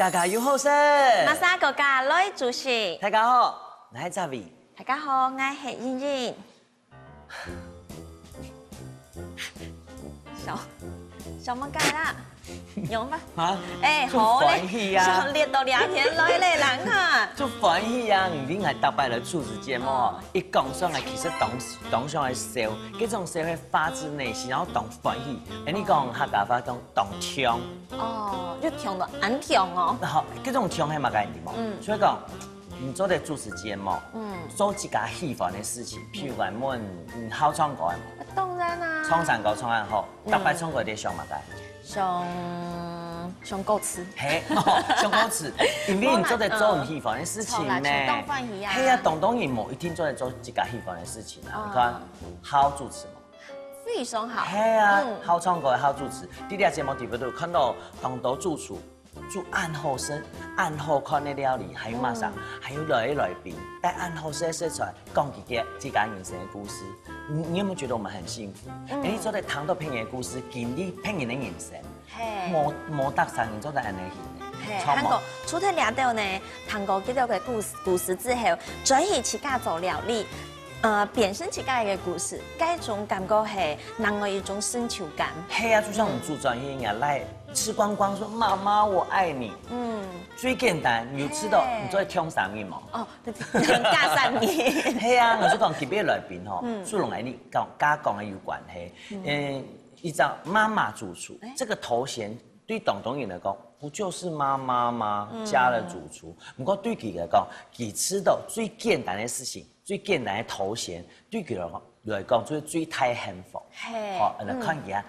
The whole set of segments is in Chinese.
家家有好生，马莎国家来主席。大家好，我是Zavi。大家好，我是茵茵。小乜解啦？有吗？啊？哎，好嘞，上列到2天来嘞，人哈。就欢喜啊！唔定系搭摆来主持节目哦，一讲上来其实当上来笑，嗰种笑系发自内心，然后当欢喜。哎，你讲客家话讲当腔。哦，要腔到安腔哦。好，嗰种腔系嘛概念嘛。所以讲，你做的主持节目，做一家喜欢的事情，譬如讲我好唱歌的嘛。当然啦。唱山歌唱得好，搭摆唱歌啲上嘛该。上歌词，嘿，上歌词，因为你做在做唔喜欢的事情呢，嘿呀，当然冇一定做在做自家喜欢的事情啊。你看，好主持嘛，非常好。嘿呀，好唱歌，好主持。你哋节目地方都看到当多主厨做暗后生、暗后看的料理，还有马上还有来宾带暗后生出来讲自家人生的故事。你有没有觉得我们很幸福？你做在谈到骗人的故事，经历骗人的人生。冇得上人做得安尼去。韓國除咗了到呢，韓國幾多個故事之後，轉移自家做料理，變成自家嘅故事，嗰種感覺係讓我一種深秋感。係啊，就像我們做專業人來吃光光，說媽媽我愛你。最簡單，你知道你做聽啥物嘛？哦，加啥物？係啊，我就講特別來賓吼，蘇龍嚟你講加講嘅有關係。依照媽媽主廚這個頭銜，對東東人來講，不就是媽媽嗎？加了主廚，不過對佢來講，佢知道最簡單的事情，最簡單的頭銜，對佢來講，最太幸福。好，嚟看佢啊，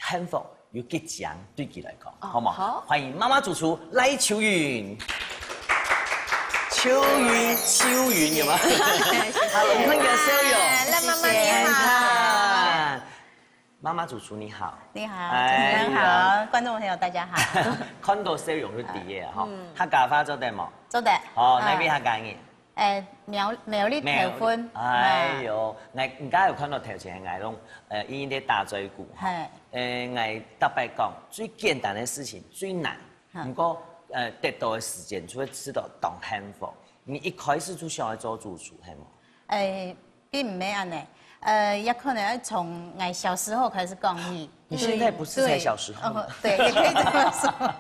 幸福要吉祥，對佢來講，好唔好？歡迎媽媽主廚賴秋雲。秋雲有嗎？好，我們看個笑容。賴媽媽你好。媽媽主廚你好，你好，主持人好，觀眾朋友大家好。看到笑容就第一哈，客家話做得冇？做得。哦，哪邊客家嘅？苗栗頭婚。哎呦，我而家有看到頭前嘅種已經啲大嘴鼓。係。我特別講最簡單嘅事情最難，不過得到嘅時間就會知道當幸福。你一開始就想要做主廚係冇？並唔係安尼。也可能從我小時候開始講起。你現在不是才小時候？對，也可以這麼說。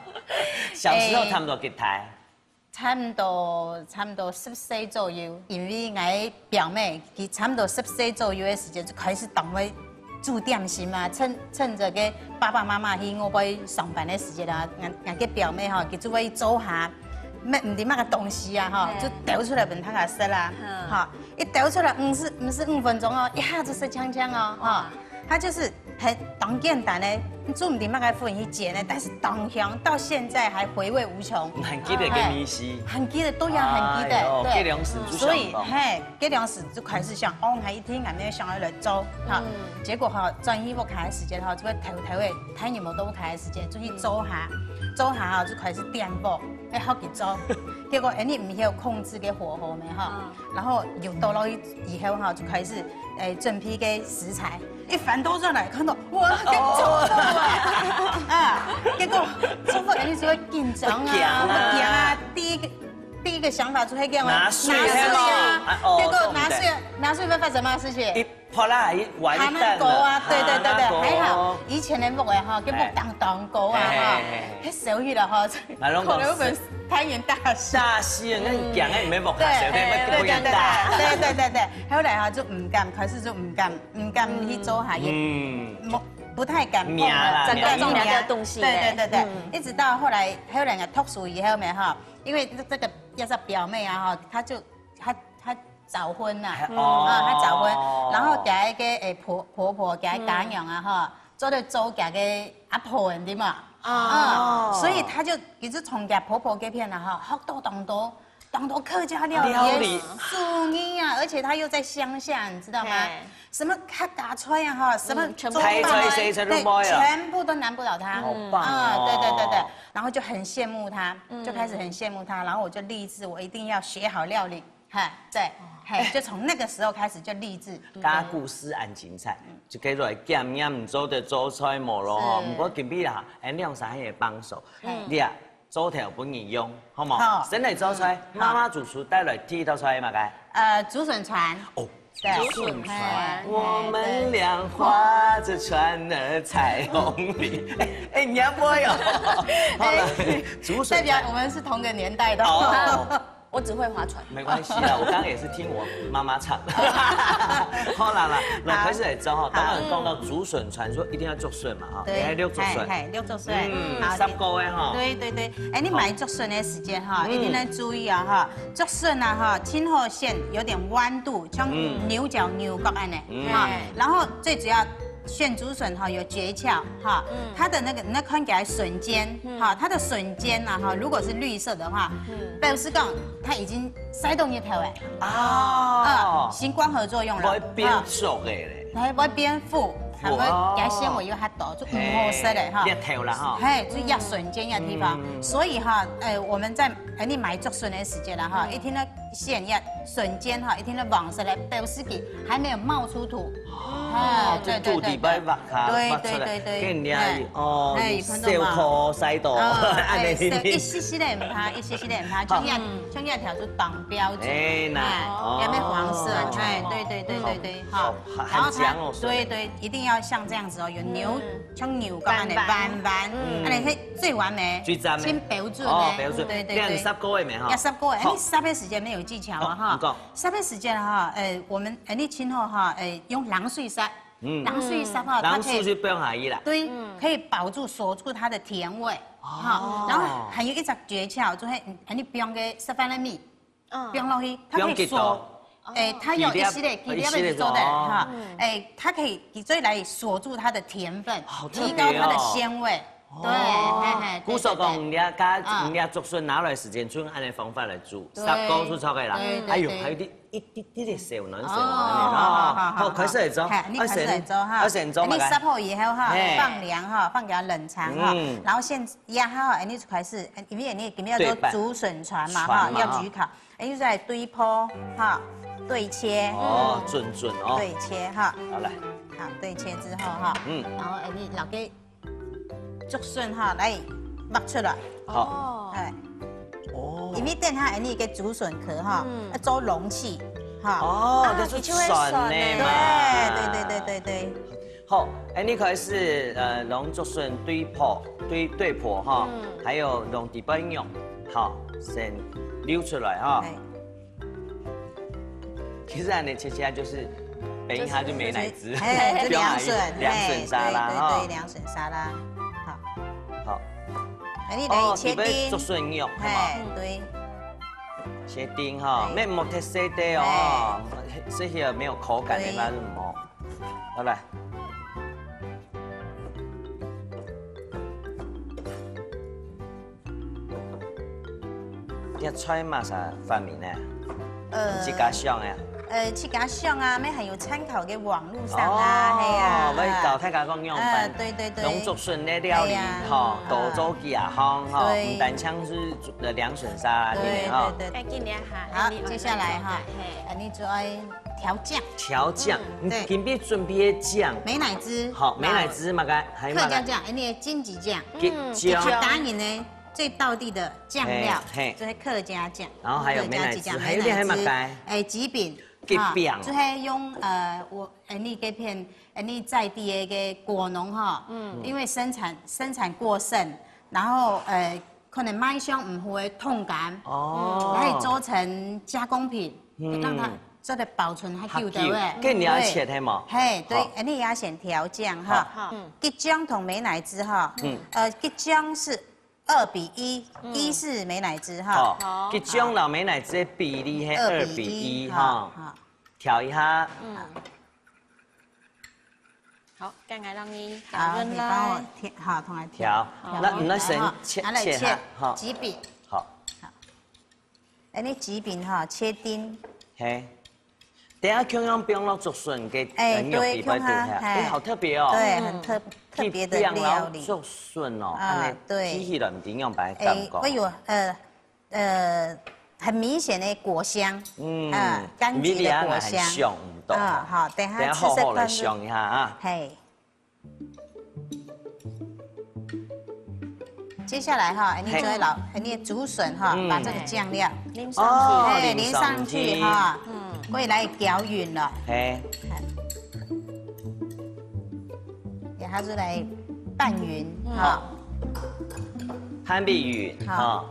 小時候差唔多幾大？差唔多10歲左右，因為我表妹佢差唔多10歲左右嘅時間就開始當我煮點心嘛，趁着個爸爸媽媽去我去上班嘅時間啦，我個表妹哈，佢就會做下。唔知乜個東西啊哈，就丟出來俾他食啦，哈，一丟出來唔是5分鐘哦，一下子是嗆嗆哦，哈，它就是很當簡單的，做唔知乜個份去煎的，但是當香到現在還回味無窮。很記得個米絲，很記得都要很記得，對，這糧食就所以嘿，這糧食就開始想，哦，我一天還沒有想要來做，哈，結果哈轉移我開的時間哈，就會頭的睇你冇都開的時間，就去做下哈就開始顛簸。好去做，結果你唔曉控制嘅火候咩哈，然後又到了以後哈就開始準備嘅食材，一翻倒出來看到哇，給做啊，結果做法你就會緊張啊，不驚啊，第一個想法就係講拿水啊，結果拿水會發生什麼事情？破啦，壞蛋啊！對，還好以前的木嘅哈，叫木當高啊哈，迄小雨啦哈，可能會太陽大曬。大絲啊，那講嘅唔係木下小嘅，不敢大。對，後來哈就唔敢，開始就唔敢去做下嘢，不太敢碰整個重量的東西。對，一直到後來我讀書以後面哈，因為這個要是表妹啊哈，她早婚啦，她早婚，然後嫁一個婆婆嫁家娘啊哈，做到周家嘅阿婆人啲嘛，所以她就一直從嫁婆婆嗰邊啦哈，學到當多客家料理素衣啊，而且她又在鄉下，你知道嗎？什麼客家菜啊哈，什麼全部都難不倒她。好棒哦！對，然後就很羨慕她，就開始很羨慕她，然後我就立志，我一定要學好料理。對，就從那個時候開始就立志。家故事很精彩，就可以來檢驗唔做的做菜冇咯。唔過今日啦，兩三嘢幫手，你啊做条本人用，好冇？好先嚟做出来，妈妈主厨带来第一道出来嘛该？竹笋船。哦。对，竹笋船我们俩划着船儿彩虹里。哎，你要不会哦？好了，竹笋代表我们是同个年代的。哦。我只会划船。没关系啦，我刚刚也是听我妈妈唱。好啦，那开始来做哈。当然讲到竹笋船，说一定要竹笋嘛哈，对，六竹笋，六竹笋，好，10個嘅哈。对，哎，你买竹笋的时间哈，一定要注意啊哈，竹笋啊哈，青后线有点弯度，像牛角牛角安呢哈，然后最主要。选竹笋哈有诀窍哈，它的那看起来笋尖哈，它的笋尖呐哈，如果是绿色的话，表示讲它已经塞动一头哎，行光合作用了，会变熟的嘞，会变腐，还会它纤维有它多，就五红色的哈，裂头啦哈，嘿，就压笋尖压地方，所以哈，我们在你买竹笋的时间了哈，一听到线压笋尖哈，一听到黄色的，表示给还没有冒出土。就肚底摆挖下，挖出来，跟人家哦，小可塞到，一丝丝的唔怕，一丝丝的唔怕，像一条就挡标准，有没有黄色？哎，对，好，然后它，对，一定要像这样子哦，有像牛角安尼弯，安尼最完美，先标准的，对，这样10個月没哈？要10個月，你撒的时间没有技巧啊哈，撒的时间哈，我们你今后哈，用冷水撒。冷水撒哈，冷水就不用下意啦。对，可以保住锁住它的甜味。好，然后还有一只诀窍，就是你不用给撒饭的米，不用落去，它可以锁。它有一系列做的哈，它可以最来锁住它的甜分，提高它的鲜味。对，古时候讲，人家竹笋拿来时间，就用安尼方法来煮，10個出錯嘅啦。哎呦，還有啲小卵小卵好，開始嚟做，你開始嚟做哈。你撒好以後哈，放涼哈，放給它冷藏哈，然後先壓好，你就開始，因為你要做竹筍船嘛哈，要焗烤，你就來對破哈，對切。哦，準哦。對切哈。好來。好，對切之後哈，然後你留給。竹笋哈，来剝出来。好。因為等下你嘅竹笋殼哈，要做容器哈。哦，就是筍的嘛。對。好，你可以是用竹笋對破哈，還有用地板用，好，先溜出來哈。其實你切起來就是等一下就美乃滋，就涼筍沙拉哈。對，涼筍沙拉。好，你嚟切丁，竹筍肉，对，切丁哈，咩莫太细的哦，这些没有口感的那是么？好来，你菜嘛啥发明呢？自家想的。去家上啊，咩还有参考嘅网络上啊，系啊，我教大家讲用饭，对，用竹笋的料理哈，多做几啊行哈，唔单枪是凉笋沙拉对哈。该尽量哈。好，接下来哈，你就要调酱。调酱，你今边准备的酱，美乃滋。好，美乃滋嘛该，还有客家酱，你的金桔酱，打你呢。最道地的酱料，就是客家酱，然后还有美乃滋，还有点还嘛该，吉饼，就是用你这片你在地的果农哈，因为生产过剩，然后可能卖相唔会痛感，可以做成加工品，让它做的保存还久的喂。跟你要切的嘛？嘿，对，你要选调酱哈，吉酱同美乃滋哈，吉酱是。2:1，1是美乃滋哈。好，吉酱老美乃滋的比例是2:1哈。调一下。好，刚才让你好，你帮我调，好，同来调。那先切哈。吉饼。好。你吉饼哈，切丁。嘿。等下用用冰落竹笋给牛皮摆肚下，好特别哦。对，很特别的料理。竹笋哦，对。提起来唔定用白感觉。会有很明显的果香，柑橘的果香。好，等下好好来香一下啊。嘿。接下来哈，你就会你的竹笋哈，把这个酱料淋上去，哎淋上去哈，过来搅匀了，嘿，然后就来拌匀哈，攀比鱼哈，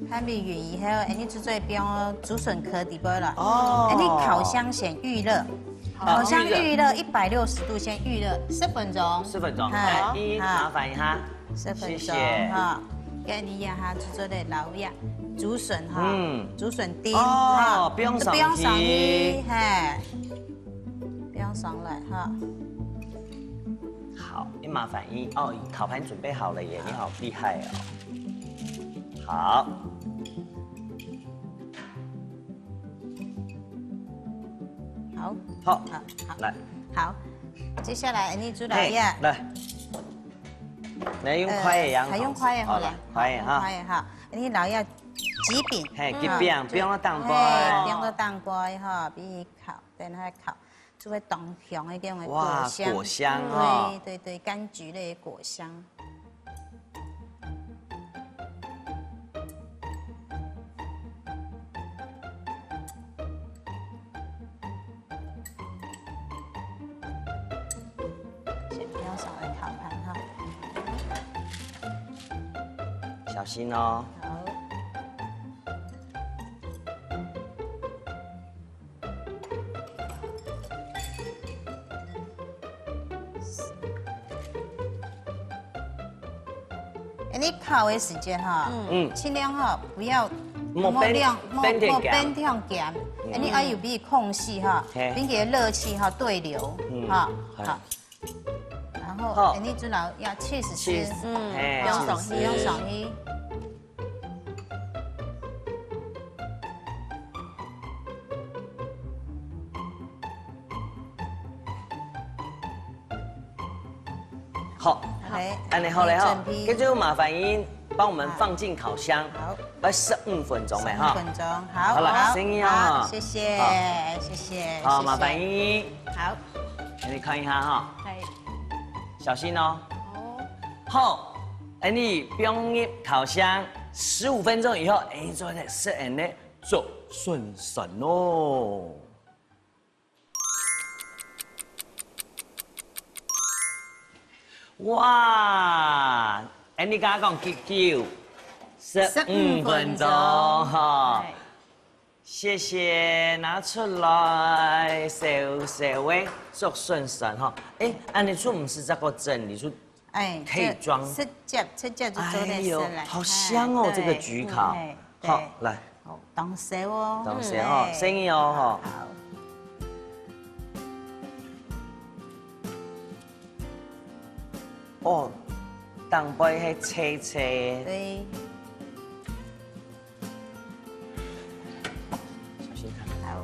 拌匀以后，你就做变竹笋壳底部了。哦，你烤箱先预热，烤箱预热160度先预热10分钟。10分钟，来，麻烦一下，10分钟哈。跟你呀哈，就做的老鸭竹笋哈，竹笋丁哈，不用上去，嘿，不用上来哈。好，你麻烦烤盘准备好了耶，你好厉害哦。好，好，来，好，接下来你煮老鸭，来用筷的样，还用筷的好了，筷的哈，筷的哈，你老鸭几饼，嘿，几饼，不用了当锅，不用了当锅哈，比烤，等它烤。就会浓香的这种果香，果香哦，对，柑橘类的果香。先不要上来烤盘哈，小心哦。好。你烤的时间哈，尽量哈不要边跳咸，你要有比空隙哈，并且热气哈对流哈，好，然后你最老要切丝丝，用手洗，用手洗。好，安尼好嘞哈，跟住麻烦您帮我们放进烤箱，好，来15分钟嘞哈。15分钟，好，好了，声音啊，谢谢，谢谢。好，麻烦您。好，你看一下哈，小心哦。好，你不用入烤箱15分钟以后，做的是做顺顺哦。哇！你刚刚讲9 15分钟哈，谢谢，拿出来，小位做顺顺哈。你说唔是这个整理出，可以装吃夹就做的出来。好香哦，这个焗烤。好，来，当手哦，当手哦，声音哦哈。哦，当杯是切切。对。小心看。好。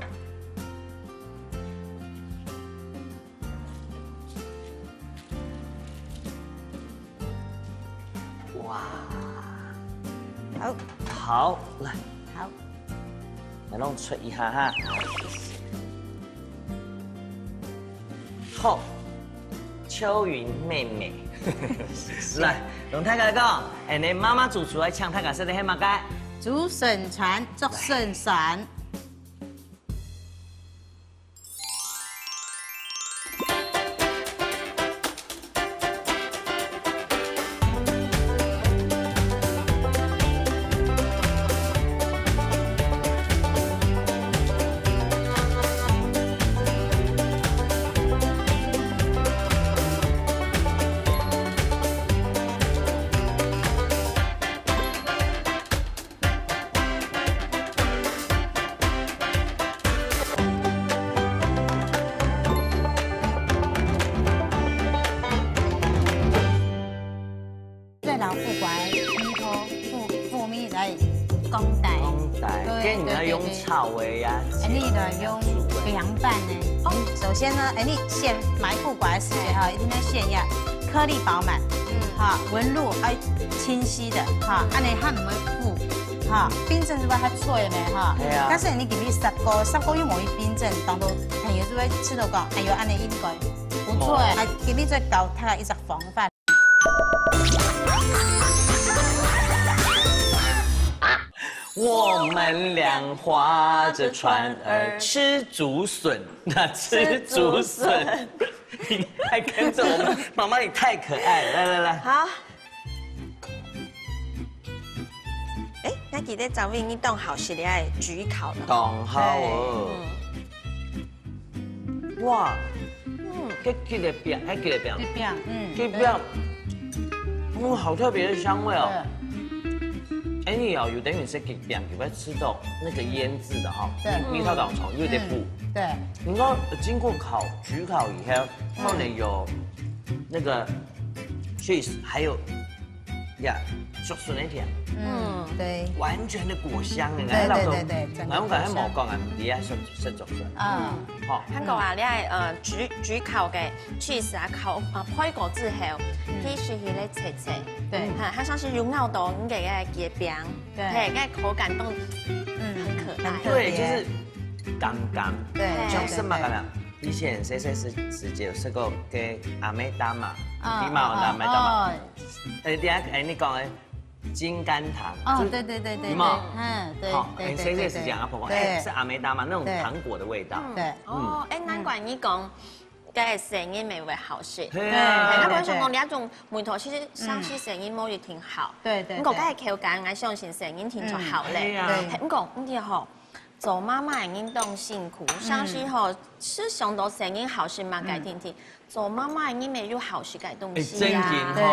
哇。好。好，来。好。来弄吹一下哈。好。秋云妹妹。来，龙太太讲，你妈妈煮出来抢太太说的黑马街，竹笋船作顺散。跟你要用炒的呀，你要用凉拌呢。首先呢，你先买副拐的时间哈，一定要先要颗粒饱满，哈，纹路要清晰的哈，安尼它唔会腐，哈，冰镇之外它脆没哈。但是你给你10个月冇去冰镇，当到朋友就会吃到讲，哎呦，安尼应该不错，还给你再搞它一只防范。我们俩划着船儿吃竹笋，那吃竹笋。你还跟着我们，妈妈你太可爱了，来。好。哎，那记得早晚你当好是你爱焗烤的。当好哦。哇，这个饼，还这个饼，这饼，哇，好特别的香味哦。哎，你有等于是给饼，就会吃到那个腌制的哈，蜜桃党虫有点补。对。你说经过焗烤以后，后面有那个 cheese， 还有竹笋那甜，对，完全的果香的，对，我感觉冇讲啊，唔啲啊，食竹笋。好。韓國話你係焗烤嘅 cheese 啊，配過之後，佢是佢咧切，對，它像是用咬到你嘅個餅，對，個口感都很可愛，對，就是干，對，像什麼咁樣？以前細時節有食過嘅阿妹蛋嘛，你嘛有阿妹蛋嘛？你講嘅。金甘糖对，嘛，对，好，谁是讲阿婆婆？哎，是阿梅达嘛，那种糖果的味道。对，難怪你講嘅聲音咪會好些。對啊，那本身講你一種梅頭，其實相信聲音冇就挺好。對，你講梗係口感，我相信聲音挺就好咧。對，你講你好，做媽媽已經當辛苦，相信吼是上到聲音好是嘛，該聽。做媽媽已經沒有好是該東西啊。對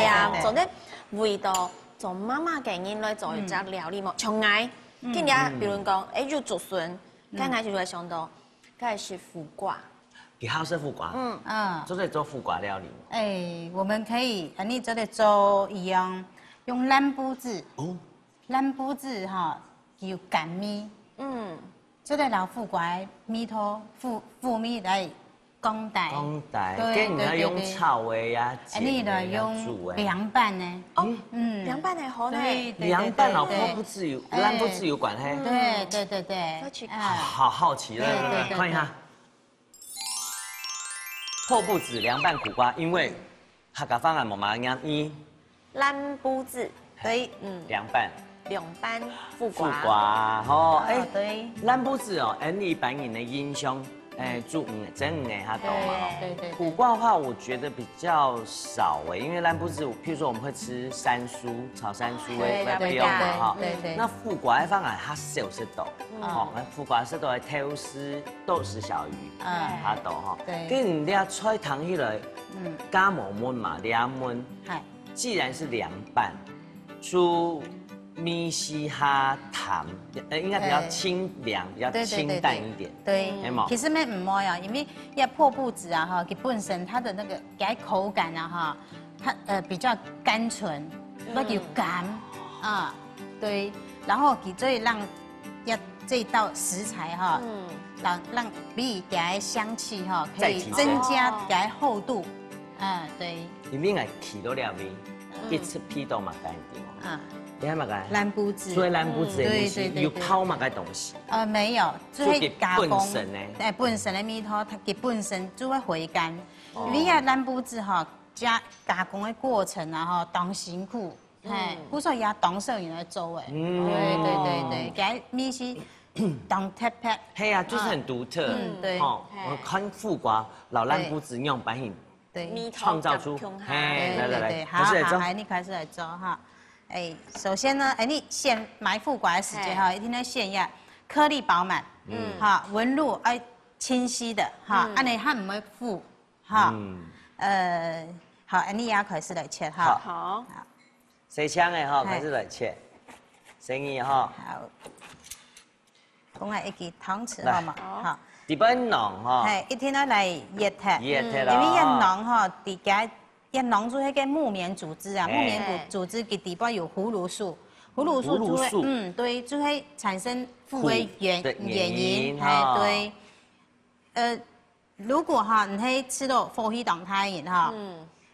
啊，做啲味道。做媽媽嘅人來做一隻料理嘛，從愛，今日比如講，要竹筍，剛才就會想到，該是苦瓜，給好食苦瓜，就在做苦瓜料理。哎，我們可以，你做的做一樣，用藍布子，藍布子哈，有乾米，做的老苦瓜米頭腐米來。公帶，跟人家用炒的呀，你的用涼拌呢？涼拌係好呢。涼拌老婆不自由，爛不自由管嘿。對，好好奇了，看一下。破布子涼拌苦瓜，因為客家方案冇嘛啱一。爛布子，對，涼拌苦瓜，吼，哎，對，爛布子哦，一般人的印象。煮整它懂嘛？对。苦瓜的话，我觉得比较少因为蓝布子，譬如说我们会吃山蔬，炒山蔬会不用嘛哈。对。那苦瓜的方法，它少食到，好，苦瓜食到来偷丝豆豉小鱼，它到哈。对。跟人家菜汤起来，加毛焖嘛，凉焖。既然是凉拌，出。米稀哈糖，应该比较清凉，比较清淡一点。对，其實咩唔愛啊，因為一破布子啊哈，佢本身它的那個給口感啊哈，它比較甘醇，那叫甘啊，對，然後佢最讓這道食材哈，讓比給香氣哈，可以增加給厚度，對。裡面係起到了味，一吃批到嘛乾淨。你睇嘛個？藍布子，所以藍布子的東西有泡嘛個東西？沒有，就係加工。本身呢？本身的米頭，它嘅本身就會回甘。因為啊藍布子哈加工的過程啊哈，當辛苦，不說也當手人來做誒。對，給米是當特別。係啊，就是很獨特。對。我看苦瓜老藍布子用版型，對，創造出。來，好，你開始來做哈。首先呢，你先買苦瓜的時間哈，一定要先要顆粒飽滿，紋路清晰的哈，安尼它唔會腐哈。好，你也開始來切哈。好。細槍的哈，開始來切，生意哈。好。講下一個湯匙好嘛？好。啲本囊哈。係，一定要來熱它。熱它啦。因為一囊哈，啲嘅。一囊做迄個木棉組織啊，木棉組織嘅底部有葫蘆素，葫蘆素就會，對，就會產生腐嘅原因，對，如果哈你係吃到火氣當太熱哈，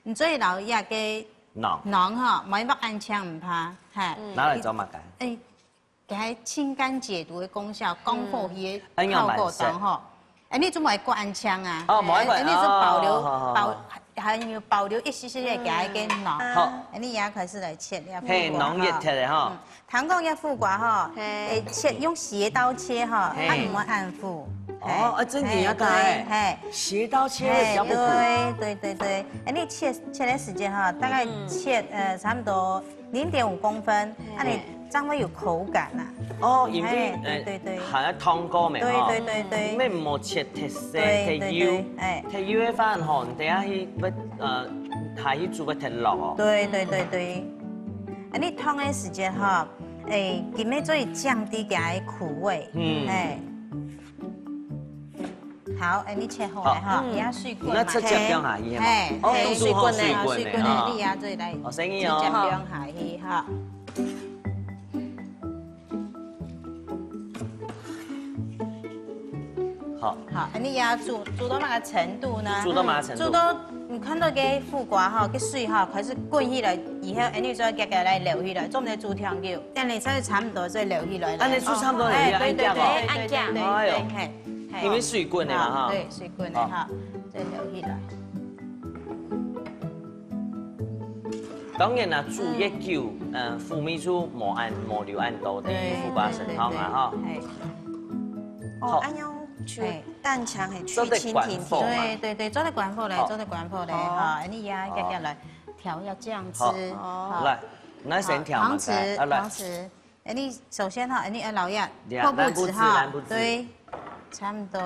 你最留意下嘅囊哈，買乜安槍唔怕，係，拿嚟做乜嘅？佢係清肝解毒嘅功效，降火氣嘅效果當吼。你做冇刮暗枪啊？哦冇刮你是保留好还有保留一些些嘅加一个囊。好，你也开始来切，嘿，浓热切的哈。糖果嘅副瓜哈，切用斜刀切哈，它唔会按副。哦，真正要改。嘿，斜刀切会比较不苦。对，你切的时间哈，大概切差不多0.5公分，那你这样会有口感呐。哦，因为对，还要汤锅咪哈。对。咩唔好切特色特油，特油的饭吼，等下去下去煮个特落哦。对。你汤的时间哈，今日做降低它的苦味。好，你切好了哈，压水滚嘛。那直接不下去嘛？水滚的，水滚的，你压水来，哦，生意直接哦。不用下去哈。好，你压煮到哪个程度呢？煮到哪个程度？煮到你看到个副瓜哈，个水哈开始滚起来，以后你再夹夹来流起来，做唔得煮汤酒，等你才差不多再流起来。你煮差不多你要按夹哦。按夹。哎呦，因为水滚的嘛哈。对，水滚的哈，再流起来。当然啦，煮越久，腐米煮莫留按多的副瓜生汤啊哈。哦，按用去蛋墙系去清甜甜。对，做得管火嘞，哈，你压夹来调要这样子。好，来先调嘛。汤匙，你首先哈，你要老样破布子哈，对，差不多。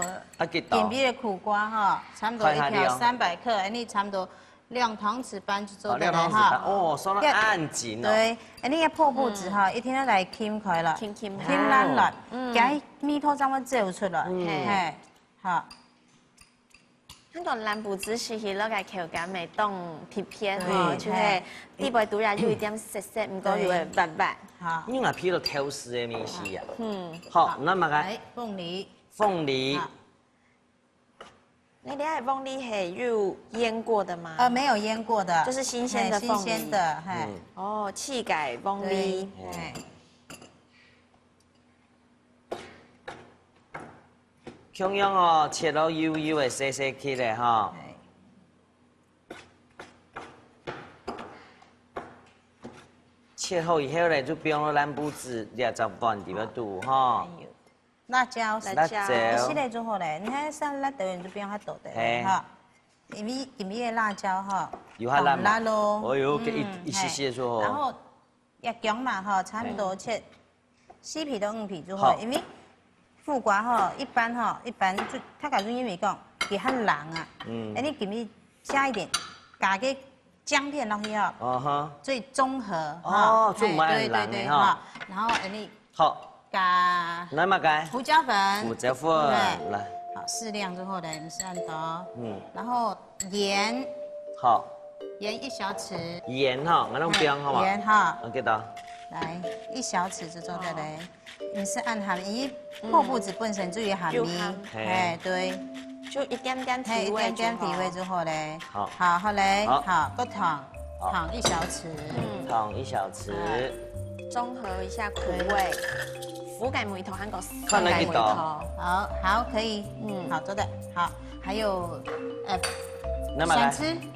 点比的苦瓜哈，差不多一条300克，你差不多2汤匙半就做得了哈。哦，说得按紧哦。对，你个破布子哈，一天要来扽开了，扽烂了，加米头怎么走出来？嘿，好。那个蓝布子是那个口感袂当皮片吼，就是底部突然有一点涩涩，唔过又会白白。好，你那皮了挑食的面丝呀。好，那么个凤梨。那你凤梨是有腌过的吗？没有腌过的，就是新鲜的凤梨。新鲜的，嘿。哦，气改凤梨。同样哦，切到幼幼的细细切的哈。切好以后呢，就不用蓝布子20瓣伫要煮哈。辣椒，是嘞做好嘞，你看上辣豆就不用它剁的哈。因为的辣椒哈，有它辣咯。哦哟，一些些做好。然后也姜嘛哈，差不多切4皮到5皮就好，因为副瓜哈一般就他讲因为讲也很冷啊。你给你加一点，加个姜片落去哈。最综合哦，就蛮冷的哈。然后你好。加来嘛加胡椒粉，来，好适量之后呢，你是按刀，然后盐，好，盐1小匙，盐哈，我弄姜好嘛，盐哈，OK 的，来1小匙就做的嘞，你是按鹹米，破布子本身就有鹹米，对，就一点点提味，之后嘞，好嘞，好，个糖1小匙，糖1小匙，中和一下苦味。苦改梅头和个酸改梅头，好，可以，好做的，好，还有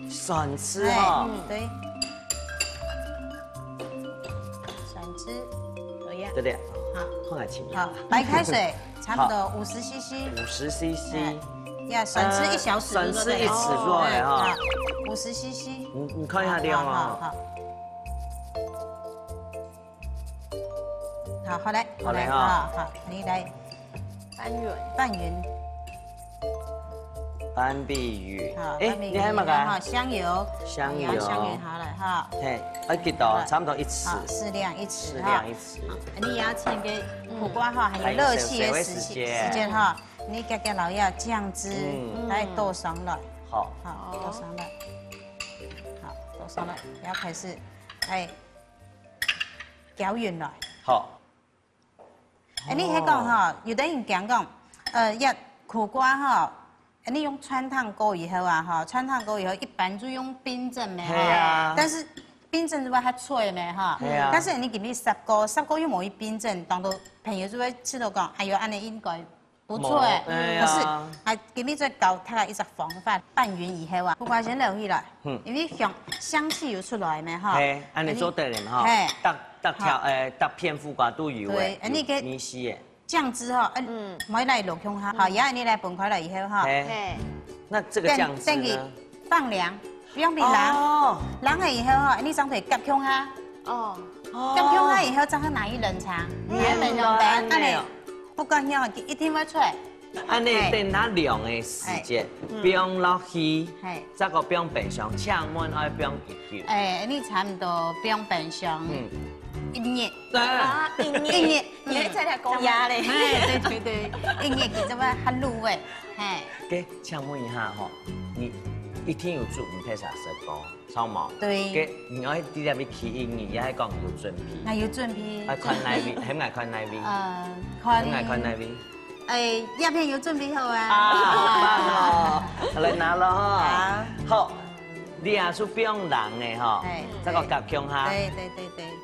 蒜丝哈，对，蒜丝，对的，好，放在前面，好，白开水差不多50cc，呀，蒜丝1小匙，蒜丝1匙做的哈，50cc，你看一下量啊。好嘞，好，你来拌碧玉，你还嘛个？香油好了哈。嘿，记到差不多1匙，适量1匙，你压切给苦瓜哈，还有热气的时间哈，你加老要酱汁来倒上来，好，倒上来，倒上来，然后开始搅匀来，好。你迄讲哈，有的人讲，苦瓜哈，你用穿烫过以后啊哈，穿烫过以后一般就用冰镇的哈，但是冰镇是不较脆的哈，但是你给你10个又冇去冰镇，当到朋友就会吃到讲，哎呦，安尼应该不错哎，可是还给你再搞它一只方法，拌匀以后啊，副瓜先留起来，因为香气有出来没哈？嘿，安尼做对了哈。嘿，搭片副瓜都有诶，你是诶。酱汁哈，买来落胸哈，好，然后你来分开了以后哈，那这个酱汁呢？放凉，不用冰凉，凉了以后哈，你上腿夹胸哈，夹胸哈以后再去拿去冷藏，冷冻安尼，不管香一定会出来。安尼等它凉的时间，不用落去，再个不用冰箱，呛满爱不用一久。你差不多不用冰箱。1日啊，1日，你在来讲压嘞，对，1日其实话较入味，给请问一下吼，你一天有煮5配啥食锅炒毛？对。给你爱直接去起1日，也系讲有准皮。那有准皮。爱看哪味？很爱看哪味？很爱看哪味？鸦片有准备好啊！好棒哦！来拿咯哈。好，你也是不用冷的哈，这个夹姜哈。对。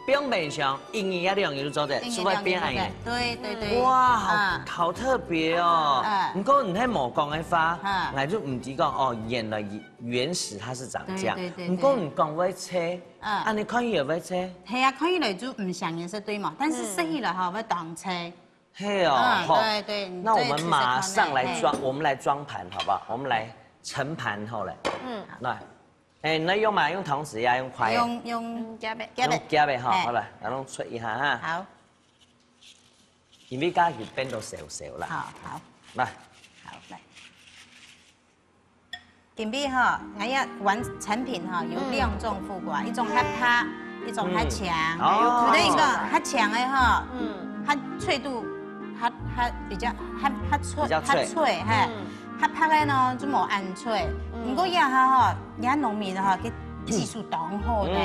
不用冰箱，1日也2日做的，是不变暗的。对。哇，好特别哦！不过你睇毛讲的花，我就唔知讲哦，原来原始它是长这样。不过你讲会切，你看也会切。系啊，看起来就唔像颜色对嘛，但是色起来哈会当切。嘿哦，对。那我们马上来装，我们来装盘好不好？我们来盛盘好了。来。那用嘛？用同时呀，用筷。用夹呗，哈，好了，然后出一下哈。好。因为家鱼变到小啦。好。来。好来。今天哈，我要完成品哈有2种副瓜，一种较趴，一种较强。有的一个较强的哈，它脆度它比较脆哈。它拍的呢就冇按脆，不过也哈也农民哈给技术当好呢，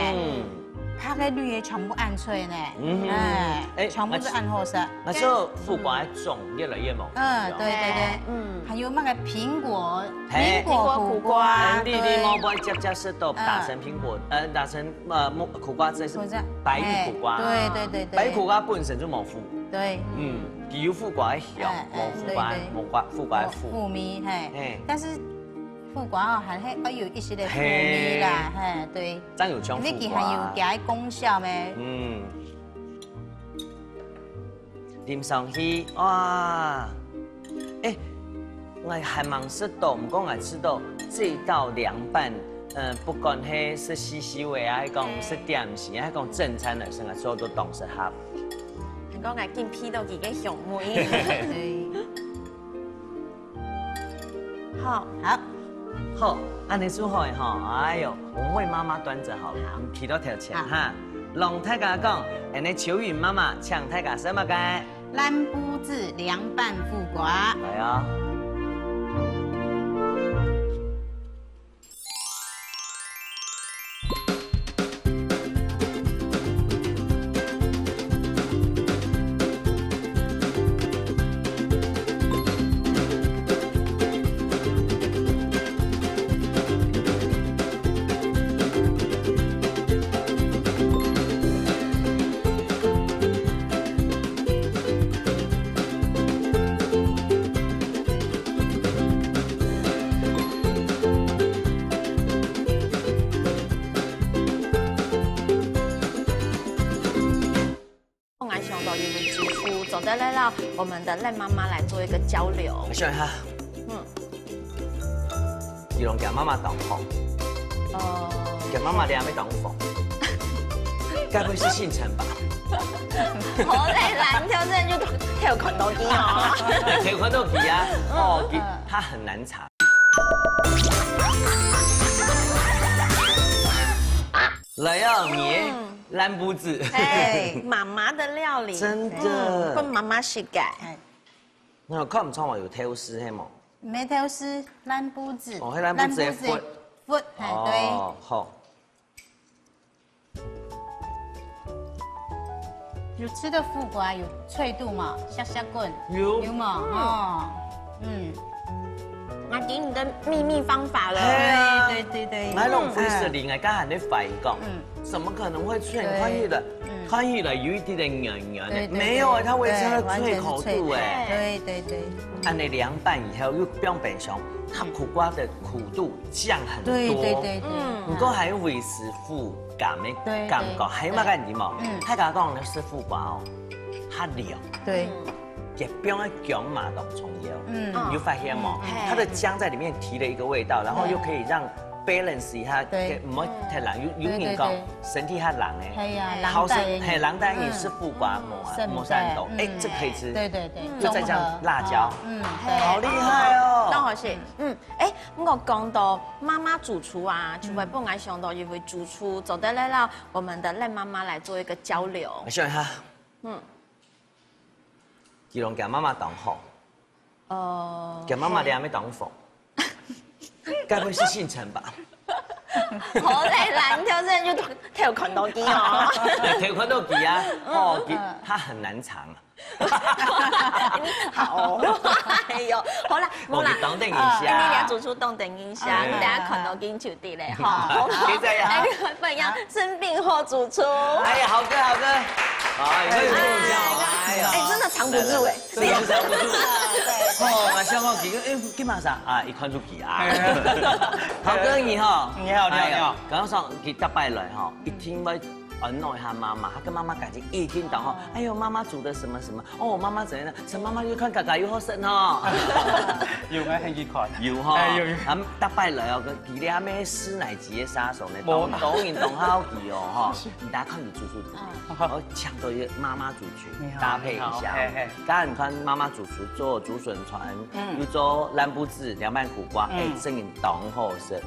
拍的绿也全部按脆呢，全部是按好色。那时候副瓜种越来越猛。对，还有那个苹果苦瓜，你莫不加石头打成苹果，打成苦瓜汁是白玉苦瓜。对，白玉苦瓜本身就冇腐。对，有副瓜香，副瓜副味嘿，但是副瓜哦还有一些的副味啦，对，真有像副瓜，你还有加功效咩？淋上去哇，我还蛮吃到，不过我吃到这道凉拌，不管是西味啊，还讲是点心，还讲正餐的时候，所有都懂是合。讲我见 P 到几个熊妹，好，按你煮好的哈，哎呦，我们为妈妈端着好了，提到条钱哈。龙太家讲，你秋云妈妈抢太家什么该？蓝布子凉拌副瓜。来啊！来让我们的赖妈妈来做一个交流。我想一下，你拢叫妈妈当红，叫妈妈俩没当红，该不会是姓陈吧？好嘞，蓝挑战就跳款斗机哦，跳款斗机啊，它很难查。来啊，你。蓝布子，妈妈的料理，真的，跟妈妈是改。我看唔出话有挑丝系冇？没挑丝，蓝布子。哦，蓝布子的粉，对。好。有吃的副瓜有脆度嘛？下棍有嘛？我给你的秘密方法了。对。我弄菲士林，我刚才你反应讲，怎么可能会脆？快去的，看起来有一点点软软的，没有哎，它维持它的脆口度哎。对。按你凉拌以后又不用变香，它苦瓜的苦度降很多。对。不过还有维持肤感的感觉，还有嘛个你嘛？他刚刚讲的是肤瓜哦，它凉。对。也不用姜麻当葱油，你就发现吗？它的姜在里面提了一个味道，然后又可以让 balance 一下，唔好太冷。有人讲身体太冷哎，系啊，冷淡也是副瓜磨山豆，哎，这可以吃。对，又再加辣椒，好厉害哦。那好是，哎，我讲到妈妈主厨啊，就会不爱想到一位主厨走得来了，我们的赖妈妈来做一个交流。我想一下，基隆给妈妈当好，给妈妈两没当否，该不会是姓陈吧？好嘞，蓝条线就跳昆豆机哦，跳昆豆机啊，它很难藏啊。好，哎呦，好啦，我们等一下，你俩主厨等一下，你等下昆豆机就地嘞哈。别这样，哎，不一样，生病后主厨。哎呀，好哥，哎，可以这么讲，哎，真的藏不住哎，真的藏不住。哦，我想讲几个，干嘛啥啊？一看出几啊？好哥你好，你好。刚刚上给大拜来哈，一听到恩诺他妈妈，他跟妈妈感情一听到哈，哎呦妈妈煮的什么，哦妈妈怎样呢？陈妈妈又看嘎嘎又好食哦。有咩興趣看？有哈，咁大拜來哦，佢佢哋咩師奶子嘅殺手呢？當然當好奇哦，哈！大家看你煮出，我搶到一個媽媽主廚搭配一下，大家你看媽媽主廚做竹筍船，又做蘭布子涼拌苦瓜，哎，真係當好食，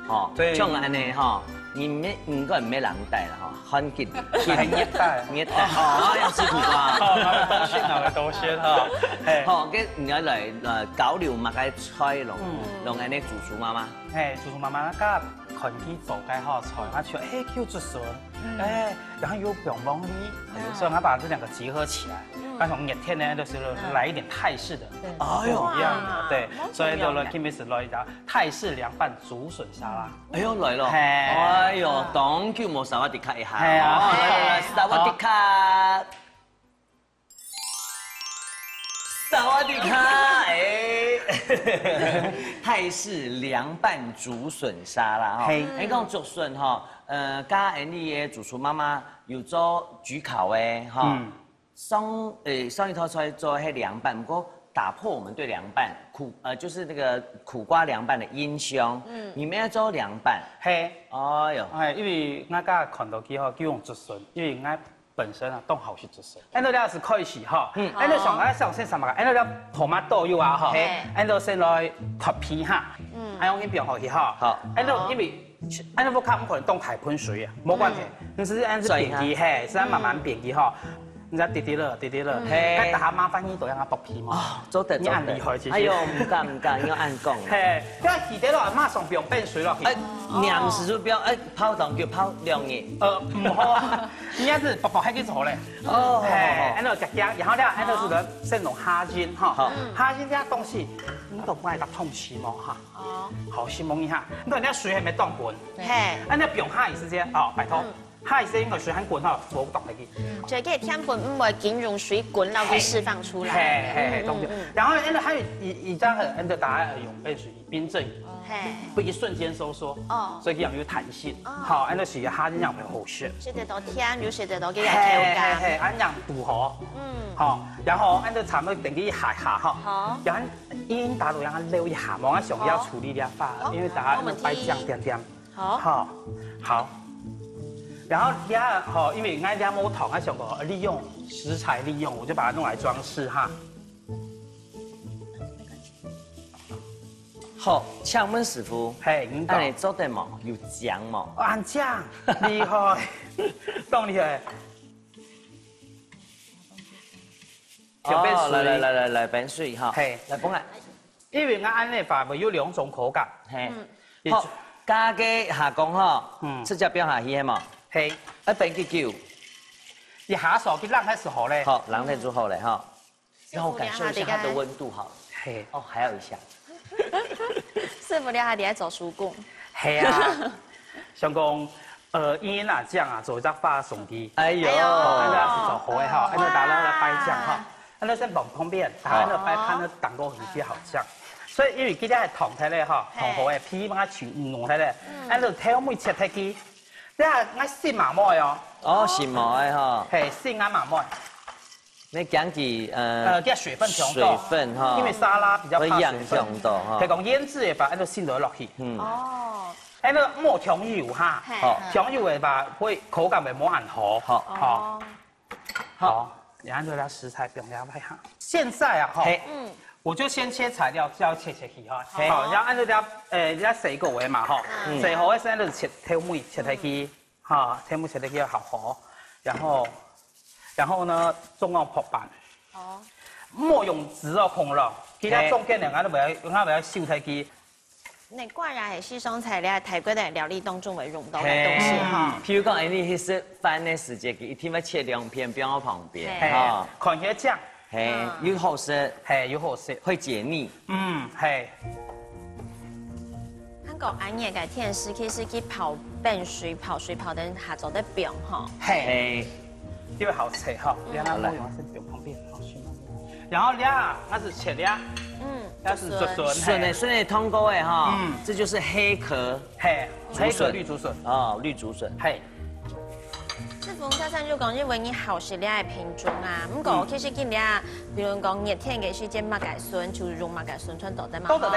哦，像安尼哈。你唔個人咩冷帶啦，哈，很緊，很熱帶，哦，要吃苦瓜，多先哈，好，跟你要來搞料嘛個菜弄安尼主廚媽媽，主廚媽媽那看起做介好菜，我覺得叫竹筍，然後又棒棒的，所以我把這兩個結合起來。剛從熱天呢，就是來一點泰式的，哎呦，一樣的，對，所以就來 Kimis 來一道泰式涼拌竹筍沙拉。哎呦來咯，哎呦，當叫冇薩瓦迪卡一下，係啊，來薩瓦迪卡，薩瓦迪卡，哎，泰式涼拌竹筍沙拉哈，你講竹筍哈，加人哋嘅主廚媽媽有做焗烤嘅哈。上一套出来做黑凉拌，不过打破我们对凉拌就是那个苦瓜凉拌的印象。你们要做凉拌？嘿，哎呦，因为我家看到几号叫用竹笋，因为我本身啊冻好是竹笋。按照了是开始哈，按照上先什么？按照了托马豆油啊哈，按照先来脱皮哈，按用一边好去哈。好，按照因为。按照我看，我可能冻太喷水啊，没关系，你是按是扁皮嘿，是按慢慢扁皮哈。你知滴滴了，该打下麻烦你都让它剥皮嘛。哦，做得，你按厲害，其實。哎呦，唔敢，要按講。嘿，因為起底落馬上不用變水落去。涼時就不要泡當叫泡涼嘢。唔好啊，你要是薄薄還可以做嘞。哦。嘿，按照夾夾，然後咧按照是個先弄蝦筋哈。好。蝦筋這東西，你都不愛搭通起毛哈。哦。好，先摸一下，你看人家水還沒凍滾。嘿。按照用蝦也是這樣，哦，拜託。它是應該水很滾哈，冇凍嚟嘅。就可以天本唔會緊用水滾，然後去釋放出來。嘿，凍掉。然後按照還有一張按照大家用被水冰鎮，會一瞬間收縮，所以佢有彈性。好，按照是蝦咁樣會好食。食得到甜，又食得到嘅調羹。嘿，按樣補好。好，然後按照差唔多定啲下哈。好。然後已經打到讓它溜一下，冇按上要處理啲法，因為大家擺醬點點。好。好。然後底下哈，因為俺家冇糖，俺想過利用食材利用，我就把它弄來裝飾哈。好，請問師傅，嘿，按你做得冇？有醬冇？按醬，厲害，當厲害。來，冰水哈。嘿，來幫我。因為俺按呢法會有兩種口感。嘿，好，加嘅下講哈，直接表下去係冇？嘿，一邊去叫，一下手去讓它熟好嘞。好，讓它煮好嘞哈。讓我感受一下它的溫度哈。嘿，哦，還有一下。師傅你下底喺做手工。係啊，像講因为酱啊，做一只花松鸡。哎呦，安那是做好的哈，安那大家来摆酱哈，安那先放旁边，安那摆看那当个鱼比较好酱。所以因为今天系糖体咧哈，糖好的皮把它全弄起咧，安那挑妹切太鸡，你系爱新麻妹哦。哦，是毛的哈。系新安麻妹。你讲起叫水分强度，水分哈，因为沙拉比较怕水分强度哈。係講腌制嘅把，按照先落落去。哦。按照抹調油哈，調油嘅把會口感會冇很好。好。好，然後呢食材變了一下。現在啊，我就先切材料，就要切去哈。好，然後按照了要水果嘅嘛哈，水果嘅先就切條妹切下去，哈，條妹切下去好好，然後呢，中用破板。哦。莫用紙哦空了，其他中間兩個都唔要燒太機。那果然係西裝材料，泰國的料理當中會用到嘅東西哈。譬如講，你去食飯的時間，一天要切2片放喺旁邊，哈。看些醬，係又好食，係又好食，會解膩。係。香港安嘢嘅天時其實去跑冰水，跑得下晝的冰哈。係。因為好吃哈，然後我用先表旁邊，好選。然後料，那是切料，那是筍的通過的哈，這就是黑殼，黑殼綠竹筍，哦，綠竹筍，係。師傅，剛才就講因為你好食料嘅品種啊，咁講其實見料，比如講熱天嘅時間麥芥筍就用麥芥筍穿到得嘛，都得，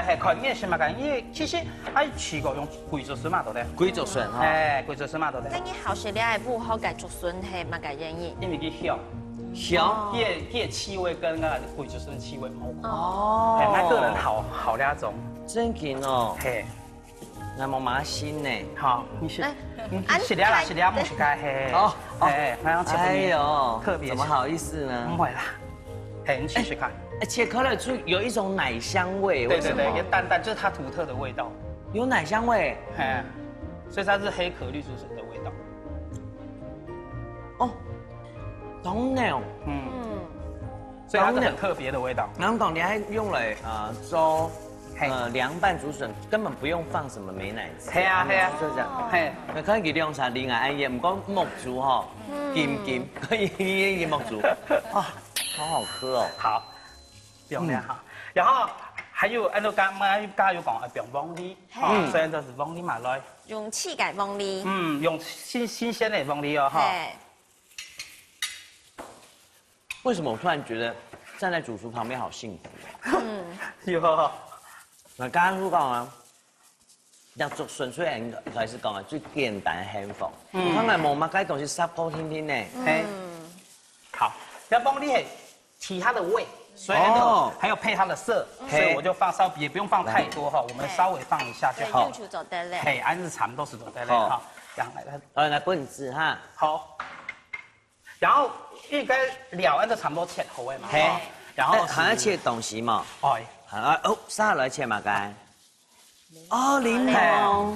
係看面選麥芥，因為其實喺試過用貴竹筍嘛都得，貴竹筍哈，係貴竹筍嘛都得。但你好食料嘅不好芥竹筍係麥芥原因，因為佢香。香，葉氣味跟那貴竹筍氣味冇關。哦，係，那個人好那種。真勁哦。係。那冇馬先呢？好，你食。食料啦，食料冇食該係。哦。係，那樣切得。哎呦，特別。怎麼好意思呢？唔會啦。係，你試試看。切開了就有一種奶香味。對，一淡淡，就是它獨特的味道。有奶香味。係，所以它是黑殼綠竹筍的味道。哦。懂了，所以它是很特別的味道。然後你還用來做涼拌竹筍，根本不用放什麼美乃滋。係啊，就這樣。係，你可以佢用啥另外安嘢，唔講木竹哈，金可以木竹，啊，好好喝哦。好，不用啦哈。然後還有按照剛有講用鳳梨，所以就是鳳梨買來。用氣解鳳梨。用新鮮的鳳梨哦哈。為什麼我突然覺得站在主廚旁邊好幸福？有。嗱，剛剛講啊，入竹筍雖然還是講啊最簡單嘅幸福，可能冇乜嘅東西濕高天天呢。好，要鳳梨係提它的味，所以還有配它的色，所以我就放稍也不用放太多哈，我們稍微放一下就好。就做得嘞。係，按日常都是做得嘞哈。來本子哈。好。然後應該料按照差不多切好嘅嘛，然後還要切東西嘛，係，哦，沙來切嘛該，哦，檸檬，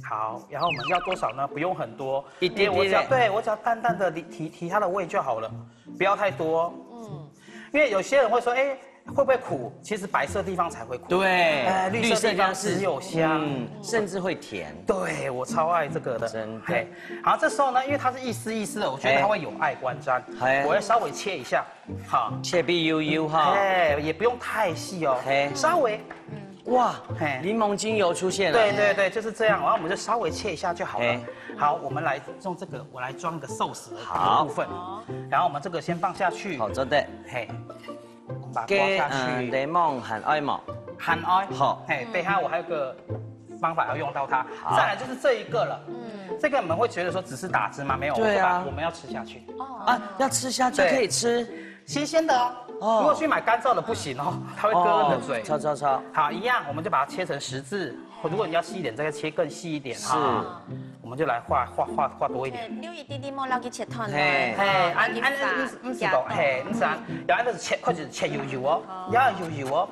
好，然後我們要多少呢？不用很多，一點點，我只要淡淡的提它的味就好了，不要太多，因為有些人會說，哎。會不會苦？其實白色地方才會苦。對，綠色地方只有香，甚至會甜。對，我超愛這個的。真的。好，這時候呢，因為它是一絲一絲的，我覺得它會有礙觀瞻。我會稍微切一下，好，切比悠悠哈。也不用太細哦，稍微。哇，檸檬精油出現了。對，就是這樣。然後我們就稍微切一下就好了。好，我們來用這個，我來裝個壽司的部分。然後我們這個先放下去。好，做的。嘿。給檸檬含愛嘛，含愛好，等下我還有個方法要用到它。再來就是這一個了，這個你們會覺得說只是打汁嗎？沒有，對啊，我們要吃下去。啊，要吃下去可以吃，新鮮的哦。如果去買乾燥的不行哦，它會割你的嘴。超。好，一樣，我們就把它切成十字。如果你要細一點，這個切更細一點哈。我們就來畫多一點。留一點點冇落去切斷。按唔是講，唔是按，要按就是切，佢就是切油哦，要油哦。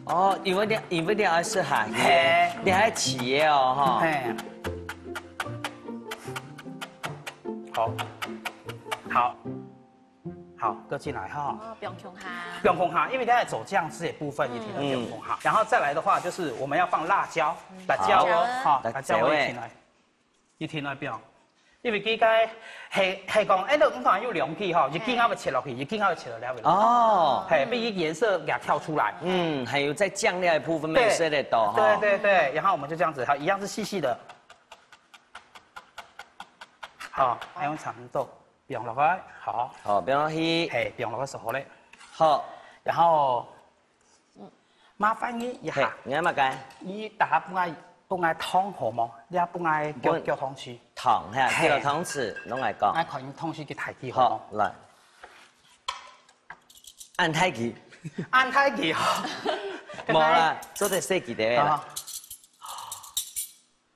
哦，有一點要試下，你還切嘢哦，哈。好，搁进来哈。哦，不用控哈。不用控哈，因为它在走酱汁的部分也停了不用控哈。然后再来的话，就是我们要放辣椒，辣椒哦，好，辣椒我一停来，一停来表。因为佢个係講，誒，五糖要兩氣哈，一見啱咪切落去，一見啱咪切落嚟。哦，係，俾顏色給它跳出來。嗯，還有在醬料的部分沒色得到哈。對對對，然後我們就這樣子，好，一樣是細細的。好，還用長豆，變落去，好。好，變落去。係，變落去時候咧。好，然後，麻煩你一下。你啱乜解？你大家不愛湯好冇？你也不愛叫湯匙。湯係，叫湯匙，攏來講。愛看湯匙嘅太極好，來。按太極。按太極好。冇啦，做啲細記啲啦。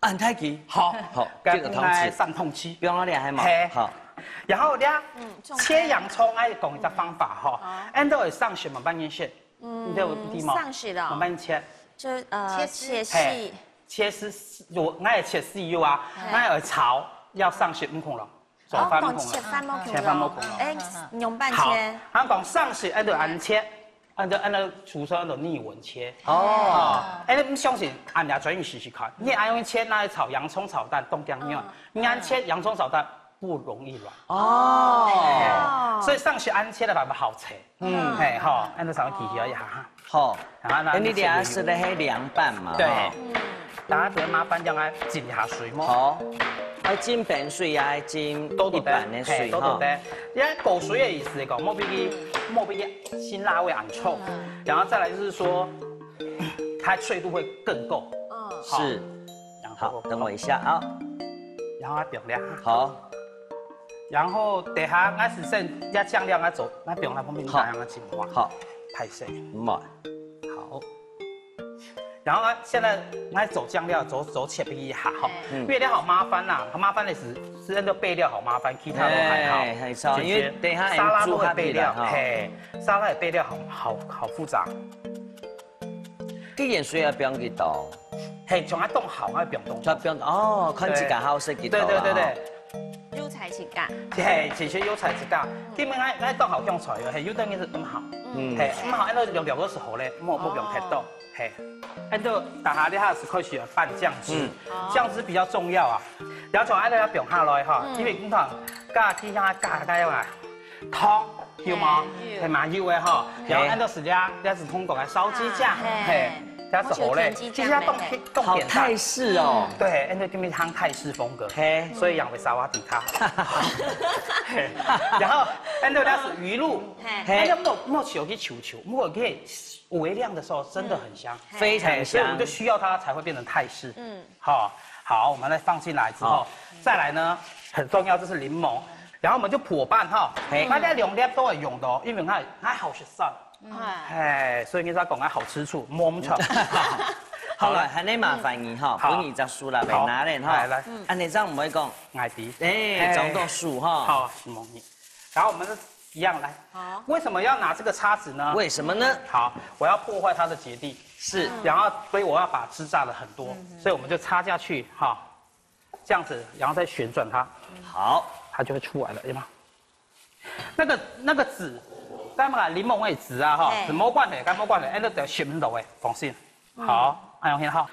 按太極。好，好，這個湯匙。散痛期。不用我哋係冇。好。然後咧，切洋蔥愛講一個方法哈，按照上學嘛，半夜切，你知有啲冇？上學的。慢慢切。就切細。切絲，我愛切絲肉啊，愛炒要上學唔空咯，做飯唔空咯，切飯唔空咯。哎，用半切。好，講上學按照按切，按照廚師按照逆紋切。哦。哎，你唔相信，按下轉去試試看。你按用切那炒洋蔥炒蛋凍掉面，你按切洋蔥炒蛋不容易軟。哦。所以上學按切的話不好切。嗯。嘿，好，按照上面提一下哈。好。你哋啊是咧係涼拌嘛？對。大家比較麻煩，讓它浸下水麼？好，要浸冰水啊，浸一般的水哈。因為狗水的意思嚟講，莫比辛辣味很臭，然後再來就是說，它脆度會更夠。是。好，等我一下啊。然後它冰涼。好。然後等下我是剩一醬料我做，我冰那方面你讓它淨化。好。太細。唔係。好。然後呢，現在我走醬料，走切皮一下哈。備料好麻煩啦，好麻煩的是那個備料好麻煩，其他都還好。因為等下沙拉都會備料，嘿，沙拉的備料好複雜。啲鹽水要不用幾多？嘿，仲要凍好，我要不用凍。不用哦，看自家好食幾多。對。優菜自家。嘿，其實優菜自家，基本上凍好用菜嘅，嘿，有等於是唔好。嘿，唔好，那用料的時候咧，莫不用太多，嘿。按照打下啲下是開始拌醬汁，醬汁比較重要啊。然後從按照要表下來哈，因為咁講加啲下加嘛湯要嘛係嘛要嘅哈。然後按照時間一是通過來燒雞醬，嘿，加時候咧，其實凍好泰式哦。對，按照這邊湯泰式風格，嘿，所以養為沙瓦底卡。然後按照它是魚露，按照莫求去球，莫可以。微量的時候真的很香，非常香，所以我們就需要它才會變成泰式。好，我們再放進來之後，再來呢，很重要就是檸檬，然後我們就破拌哈，大家兩粒都會用的，因為它好食散，所以你知道講它好吃處，摸唔出。好啦，係你麻煩你哈，幫你隻樹啦，嚟拿嚟哈，來，按你這樣唔會講愛啲，裝到樹哈。好，摸你，然後我們一樣來。好。為什麼要拿這個叉子呢？為什麼呢？好，我要破壞它的結蒂。是。然後，所以我要把汁榨了很多，所以我們就插下去，哈，這樣子，然後再旋轉它。好，它就會出來了，有嗎？那個籽，咱們檸檬味籽啊，哈，是冇關係，冇關係，按照條鹹度誒，放心。好，按樣先哈。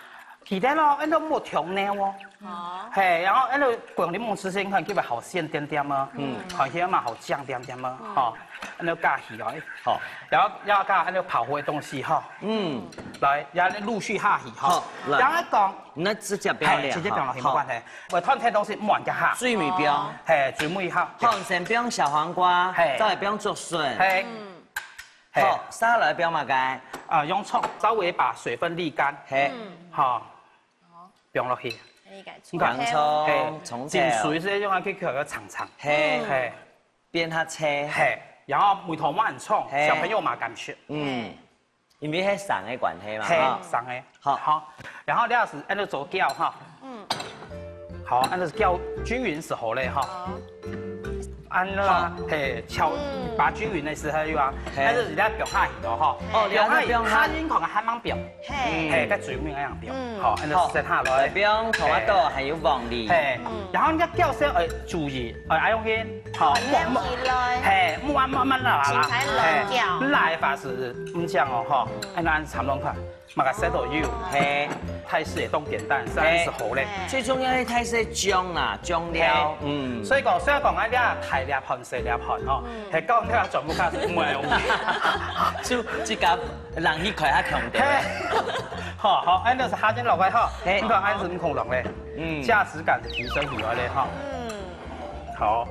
其他咯，按照冇調呢喎。好。嘿，然後按照滾檸檬汁先看，叫佢好鮮點點啊，看起來嘛好醬點點啊，哈，按照加起來，好，然後要加按照跑回東西哈，來，然後陸續下去哈，然後講，那直接表咧，直接表落去冇關係，為攤睇東西唔換嘅下，水米表，嘿，水米下，放先不用小黃瓜，再也不用做筍，嘿，好，沙律不用嘛該，用蔥稍微把水分瀝乾，嘿，好，表落去。洋蔥、蔥浸水是用它去烤個長長，嘿，煸它切，嘿，然後梅頭蠻衝，小朋友嘛敢吃，因為係生的關係嘛，嘿，生的，好，然後你要是按照做攪哈，好，按照攪均勻時候咧哈，按啦，嘿，敲把均勻的時候又啊，按照人家表下去咯哈，哦，表下去，下邊講個還蠻表，嘿，跟水面一樣表，好，按照set下來，邊同一度還有黃梨，嘿，然後你攪聲注意，愛用嘅，好，嘿，木慢慢啦，先才冷掉。来的法是唔讲哦哈，按长龙看，马个塞到油，嘿，泰式的冻点蛋，三是好嘞。最重要的泰式姜啦，姜料，所以讲虽然讲啊，你太粒盘细粒盘吼，係講你全部卡唔係用。就這個人去開下強啲。好，按照是下先落去哈，你看按是唔恐龍嘞，價值感是提升起來嘞哈。好，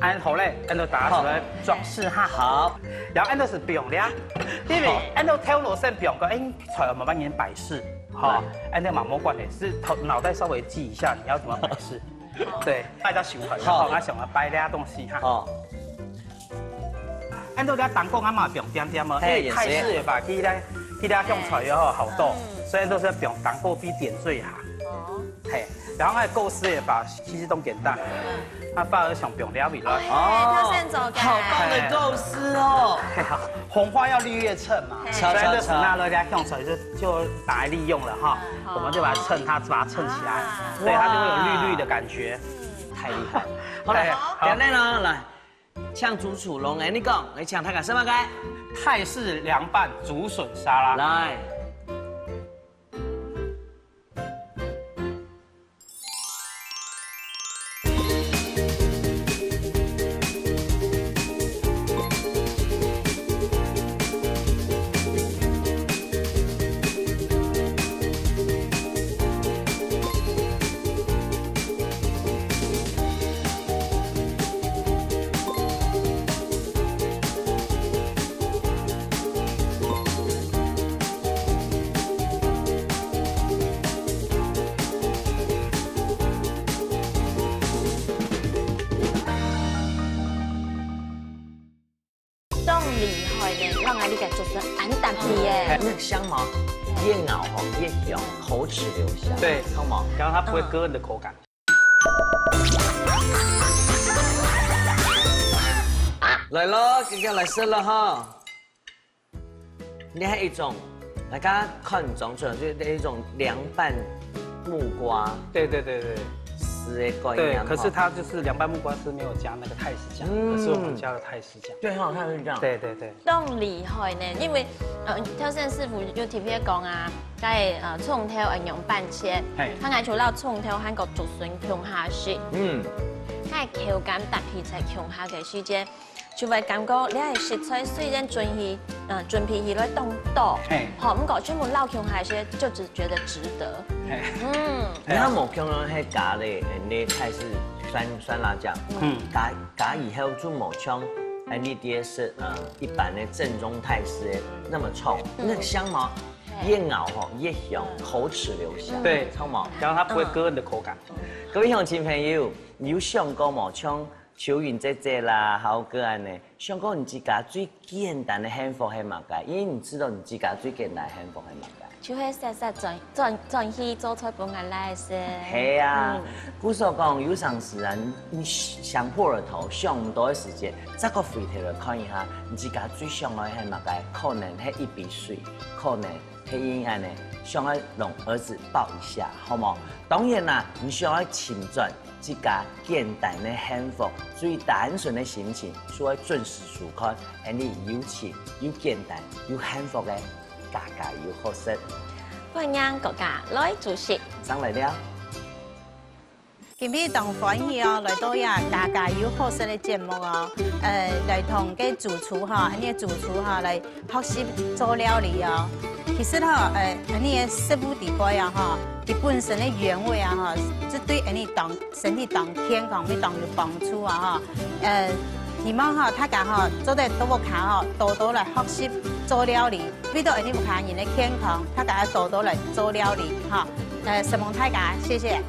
按好嘞，按照打出來裝飾哈。好，然後按照是不用了，因為按照跳落線不用個，才有慢慢點擺飾。好，按照毛毛管嘞，是頭腦袋稍微記一下你要怎麼擺飾。對，大家想睇，好，我想要擺啲東西哈。哦。按照你當講啊嘛，不用點點嘛，泰式的吧，佢咧用材料好多，所以都是不用當過比點綴下。哦。嘿，然後構思的吧，其實都簡單，啊，反而想不用了味了。哦，好棒的構思哦。紅花要綠葉襯嘛，所以這是那了咧用材就拿來利用了哈，我們就把它襯起來，所以它就會有綠綠的感覺，太厲害。好嘞，點咧呢？來。像主廚龍你講，你搶他個什麼雞？泰式涼拌竹筍沙拉。來。厲害呢，讓我呢個做成很特別耶。那個香茅越熬吼越香，口齒留香。對，香茅，然後它不會割你的口感。來咯，今天來試了哈。你還有一種，大家看種出來就是一種涼拌木瓜。對。對，可是它就是涼拌木瓜是沒有加那個泰式醬，可是我們加了泰式醬。對，好，它是這樣。對。都厲害呢，因為挑戰師傅有特別講啊，即係蔥頭用拌切，佢係除咗蔥頭喺個竹筍強下雪，佢係口感特別在強下嘅時間，就會感覺你係食材雖然準備起來凍多，好唔過全部撈強下些，就只覺得值得。你睇冇強嗰啲加咧，你泰式酸辣醬，加以後就冇強，你啲是一般的正宗泰式的那麼衝，那個香茅越熬吼越香，口齒留香。對，香茅，然後它不會割你的口感。各位鄉親朋友，你有想過冇像秋雲姐姐啦，好個安呢？想過你自家最簡單的幸福係乜嘢？因為你知道你自家最簡單的幸福係乜嘢？就係實賺去做菜本來來先。係啊，古所講有常識啊，你想破了頭，想唔多嘅時間，再個回頭來看一下，你自家最想要係乜嘢？可能係一筆水，可能係因為呢，想要讓兒子抱一下，好冇？當然啦，你想要親轉自家簡單的幸福，最單純的心情，所以準時收看，係你有錢、有簡單、有幸福嘅。家家有好食，歡迎各家來主食。上來了。今日同歡喜哦，來到呀家家有好食的節目哦，來同個主廚哈，呢個主廚哈來學習做料理哦。其實哈，呢個食物底部呀哈，佢本身的原味啊哈，這對你當身體當健康會當有幫助啊哈。希望哈大家哈做得多看哈，多多來學習做料理，為到你唔看人的健康，大家多多來做料理哈。希望大家謝謝。